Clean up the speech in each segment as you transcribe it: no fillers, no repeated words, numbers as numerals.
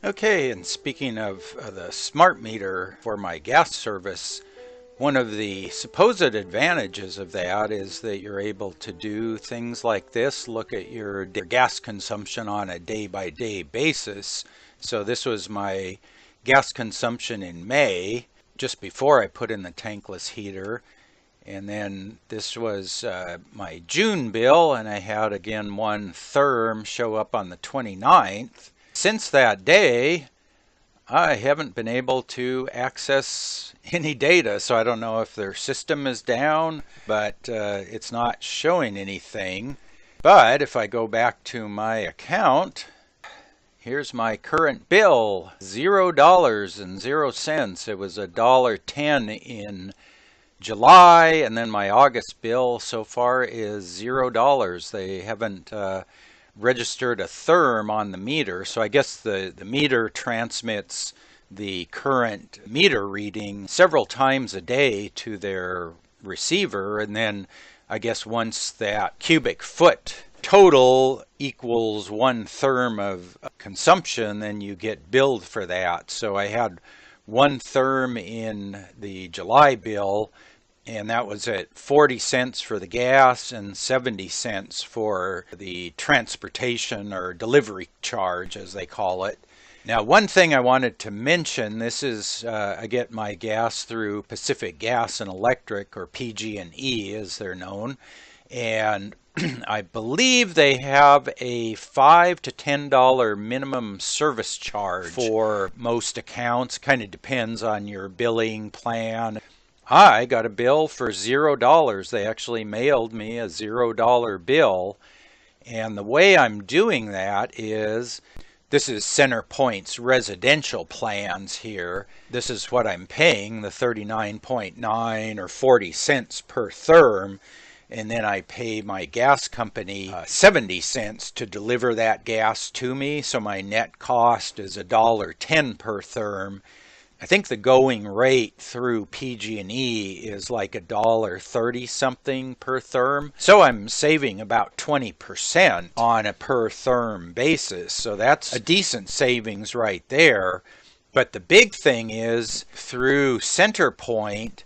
Okay, and speaking of the smart meter for my gas service, one of the supposed advantages of that is that you're able to do things like this, look at your gas consumption on a day-by-day basis. So this was my gas consumption in May, just before I put in the tankless heater. And then this was my June bill, and I had again one therm show up on the 29th. Since that day, I haven't been able to access any data, so I don't know if their system is down, but it's not showing anything. But if I go back to my account, here's my current bill, $0.00. It was $1.10 in July, and then my August bill so far is $0. They haven't registered a therm on the meter, so I guess the meter transmits the current meter reading several times a day to their receiver, and then I guess once that cubic foot total equals one therm of consumption, then you get billed for that. So I had one therm in the July bill, and that was at 40 cents for the gas and 70 cents for the transportation or delivery charge, as they call it. Now, one thing I wanted to mention, this is, I get my gas through Pacific Gas and Electric, or PG&E as they're known, and I believe they have a $5 to $10 minimum service charge for most accounts. Kind of depends on your billing plan. I got a bill for $0. They actually mailed me a $0 bill. And the way I'm doing that is, this is CenterPoint's residential plans here. This is what I'm paying, the 39.9 or 40 cents per therm. And then I pay my gas company 70 cents to deliver that gas to me. So my net cost is $1.10 per therm. I think the going rate through PG&E is like $1.30 something per therm. So I'm saving about 20% on a per therm basis. So that's a decent savings right there. But the big thing is, through CenterPoint,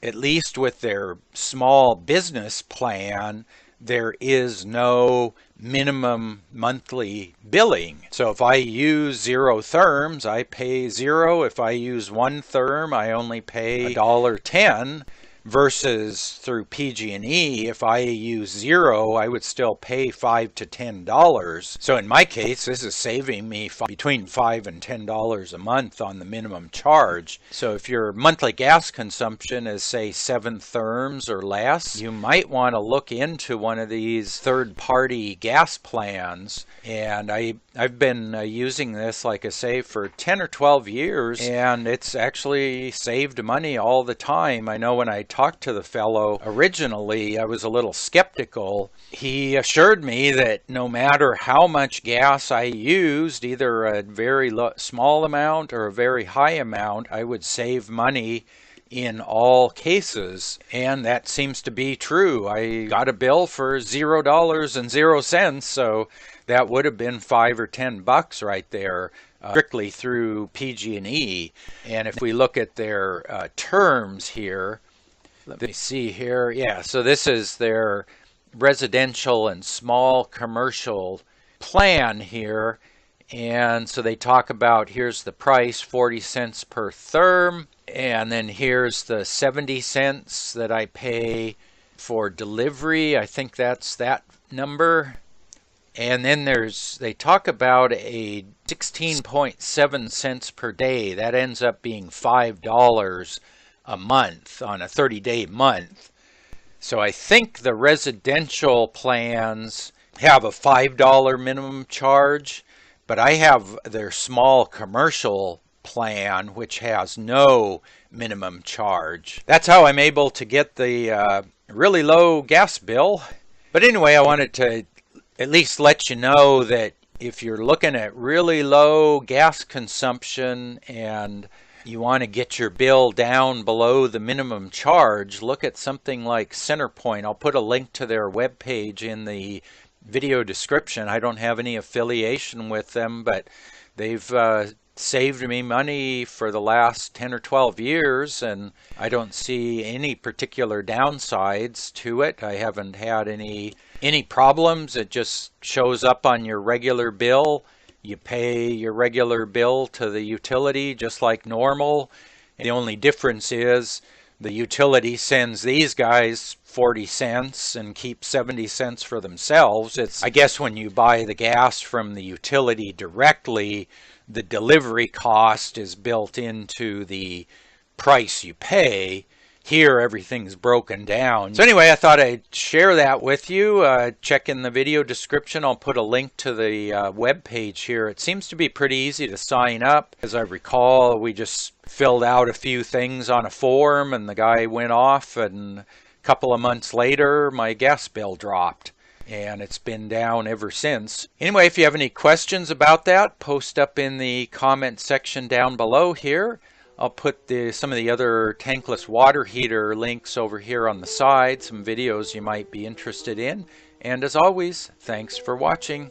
at least with their small business plan, there is no minimum monthly billing. So if I use 0 therms, I pay 0. If I use 1 therm, I only pay $1.10. Versus through PG&E, if I use 0, I would still pay $5 to $10. So in my case, this is saving me between $5 and $10 a month on the minimum charge. So if your monthly gas consumption is, say, 7 therms or less, you might want to look into one of these third-party gas plans. And I've been using this, like I say, for 10 or 12 years, and it's actually saved money all the time. I know when I talked to the fellow originally, I was a little skeptical. He assured me that no matter how much gas I used, either a very small amount or a very high amount, I would save money in all cases, and that seems to be true. I got a bill for $0.00, so that would have been $5 or $10 right there, strictly through PG&E. And if we look at their terms here, let me see here. Yeah, so this is their residential and small commercial plan here. And so they talk about, here's the price, 40 cents per therm. And then here's the 70 cents that I pay for delivery. I think that's that number. And then they talk about a 16.7 cents per day. That ends up being $5 a month on a 30-day month. So I think the residential plans have a $5 minimum charge, but I have their small commercial plan, which has no minimum charge. That's how I'm able to get the really low gas bill. But anyway, I wanted to at least let you know that if you're looking at really low gas consumption and you want to get your bill down below the minimum charge, look at something like CenterPoint. I'll put a link to their webpage in the video description. I don't have any affiliation with them, but they've saved me money for the last 10 or 12 years, and I don't see any particular downsides to it. I haven't had any problems. It just shows up on your regular bill. You pay your regular bill to the utility just like normal. The only difference is the utility sends these guys 40 cents and keeps 70 cents for themselves. I guess when you buy the gas from the utility directly, the delivery cost is built into the price you pay. Here, everything's broken down. So anyway, I thought I'd share that with you. Check in the video description. I'll put a link to the web page here. It seems to be pretty easy to sign up. As I recall, we just filled out a few things on a form, and the guy went off, and a couple of months later, my gas bill dropped. And it's been down ever since. Anyway, if you have any questions about that, post up in the comment section down below here. I'll put some of the other tankless water heater links over here on the side, some videos you might be interested in. And as always, thanks for watching.